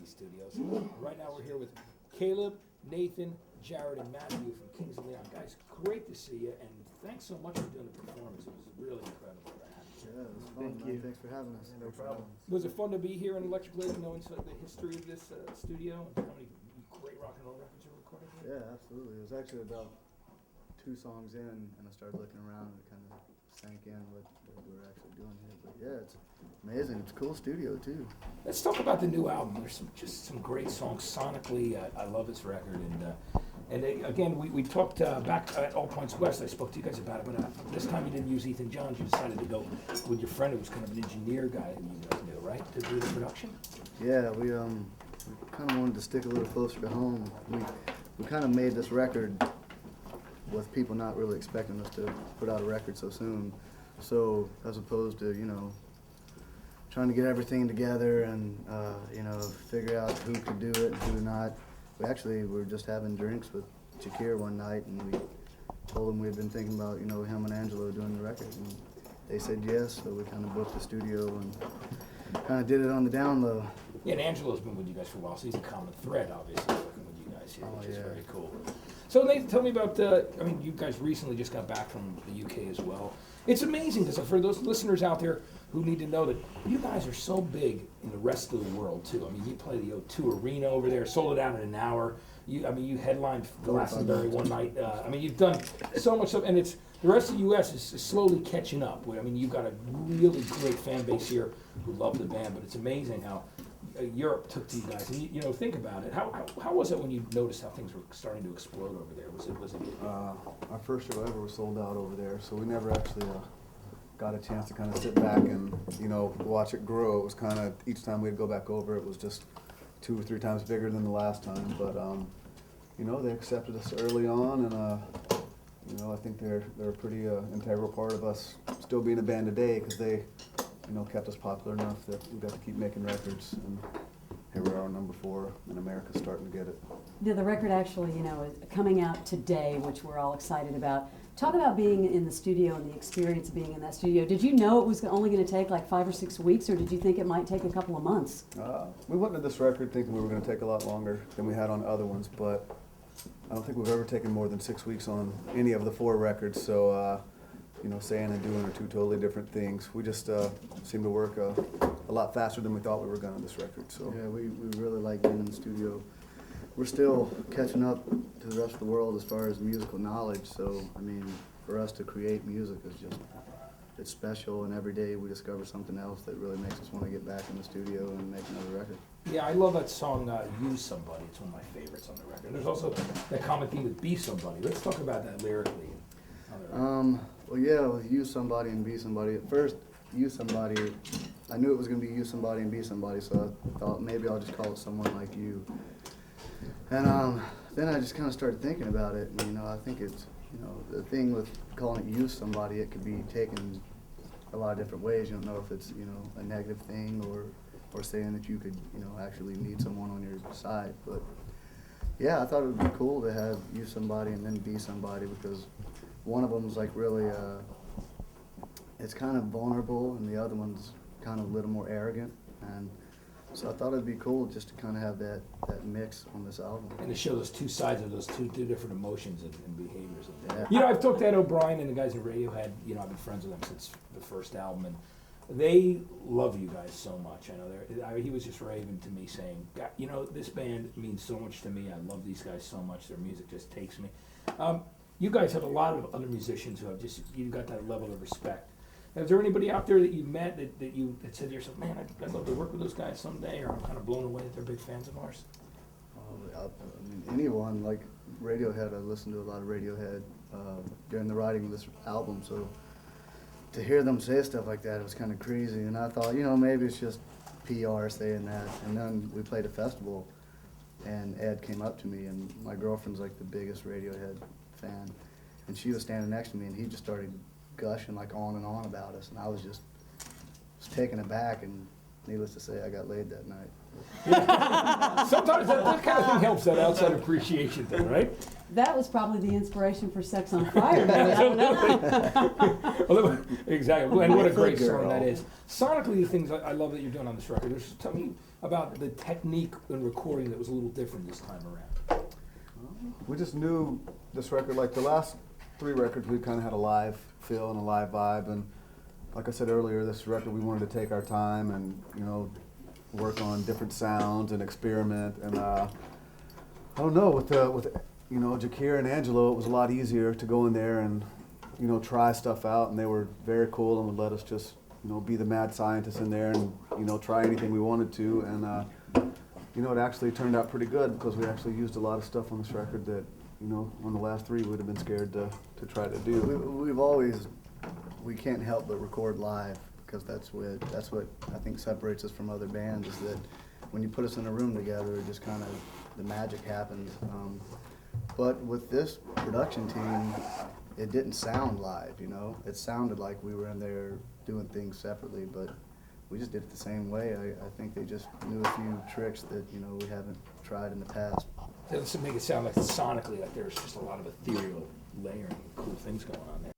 Kingsley Studios. Right now we're here with Caleb, Nathan, Jared, and Matthew from Kings of Leon. Guys, great to see you, and thanks so much for doing the performance. It was really incredible to have you. Yeah, it was fun, man. Thanks for having us. No problem. Was it fun to be here in Electric Lake, knowing the history of this studio and how many great rock and roll records you're recording here? Yeah, absolutely. It was actually about 2 songs in, and I started looking around, and it kind of sank in what we were actually doing here. But yeah, it's amazing. It's a cool studio too. Let's talk about the new album. There's just some great songs sonically. I love this record, and again, we talked back at All Points West. I spoke to you guys about it, but this time you didn't use Ethan Johns. You decided to go with your friend who was kind of an engineer guy that you guys knew, right, to do the production. Yeah, we kind of wanted to stick a little closer to home. We kind of made this record with people not really expecting us to put out a record so soon. So as opposed to, trying to get everything together and, figure out who could do it and who not, we were just having drinks with Shakir one night, and we told them we had been thinking about, him and Angelo doing the record. And they said yes, so we kind of booked the studio and kind of did it on the down low. Yeah, and Angelo's been with you guys for a while, so he's a common thread, obviously, working with you guys here, which is very cool. So Nathan, tell me about, you guys recently just got back from the UK as well. It's amazing, because for those listeners out there who need to know that you guys are so big in the rest of the world, too. I mean, you play the O2 Arena over there, sold it out in an hour. You headlined Glastonbury one night. You've done so much stuff, and the rest of the U.S. is slowly catching up. You've got a really great fan base here who love the band, but it's amazing how Europe took to you guys. And think about it. How was it when you noticed how things were starting to explode over there? Was it? Our first show ever was sold out over there, so we never actually got a chance to kind of sit back and watch it grow. It was kind of each time we'd go back over, it was just 2 or 3 times bigger than the last time. But they accepted us early on, and I think they're a pretty integral part of us still being a band today, because they kept us popular enough that we got to keep making records, and here we are, number 4, and America's starting to get it. Yeah, the record actually, is coming out today, which we're all excited about. Talk about being in the studio and the experience of being in that studio. Did you know it was only going to take like 5 or 6 weeks, or did you think it might take a couple of months? We went into this record thinking we were going to take a lot longer than we had on other ones, but I don't think we've ever taken more than 6 weeks on any of the 4 records, so saying and doing are 2 totally different things. We just seem to work a lot faster than we thought we were going on this record. So yeah, we really like being in the studio. We're still catching up to the rest of the world as far as musical knowledge. So for us to create music is it's special, and every day we discover something else that really makes us want to get back in the studio and make another record. Yeah, I love that song, Use Somebody. It's one of my favorites on the record. There's also that common theme with Be Somebody. Let's talk about that lyrically. Well, yeah, with Use Somebody and Be Somebody. At first, Use Somebody, I knew it was going to be Use Somebody and Be Somebody, so I thought maybe I'll just call it Someone Like You. And then I just kind of started thinking about it, and I think it's, the thing with calling it Use Somebody, it could be taken a lot of different ways. You don't know if it's, a negative thing or saying that you could, actually need someone on your side. But yeah, I thought it would be cool to have Use Somebody and then Be Somebody, because one of them's like really, it's kind of vulnerable, and the other one's kind of a little more arrogant. And so I thought it'd be cool just to kind of have that mix on this album. And to show those 2 sides of those two different emotions and behaviors. Yeah. I've talked to Ed O'Brien and the guys at Radiohead. I've been friends with them since the first album, and they love you guys so much. He was just raving to me saying, this band means so much to me. I love these guys so much. Their music just takes me. You guys have a lot of other musicians who have you've got that level of respect. Is there anybody out there that you met that said to yourself, man, I'd love to work with those guys someday, or I'm kind of blown away that they're big fans of ours? Anyone, like Radiohead. I listened to a lot of Radiohead during the writing of this album, so to hear them say stuff like that, it was kind of crazy. And I thought, maybe it's just PR saying that. And then we played a festival, and Ed came up to me, and my girlfriend's like the biggest Radiohead fan, and she was standing next to me, and he just started gushing like on and on about us, and I was taken aback, and needless to say, I got laid that night. Yeah. Sometimes that kind of thing helps, that outside appreciation thing, right? That was probably the inspiration for Sex on Fire. I don't know. Exactly, and what a great song that is. Sonically, the things I love that you're doing on this record. Tell me, about the technique in recording that was a little different this time around? We just knew this record, like the last 3 records, we kind of had a live feel and a live vibe, and like I said earlier, this record we wanted to take our time and, you know, work on different sounds and experiment, and I don't know, with you know, Jakir and Angelo, it was a lot easier to go in there and, you know, try stuff out, and they were very cool and would let us just, you know, be the mad scientists in there and, you know, try anything we wanted to, and you know, it actually turned out pretty good because we actually used a lot of stuff on this record that, you know, on the last 3 we would have been scared to try to do. We can't help but record live because that's what I think separates us from other bands, is that when you put us in a room together, it just kind of, the magic happens. But with this production team, it didn't sound live, you know? It sounded like we were in there doing things separately, but we just did it the same way. I think they just knew a few tricks that, you know, we haven't tried in the past. That doesn't make it sound like sonically like there's just a lot of ethereal layering, cool things going on there.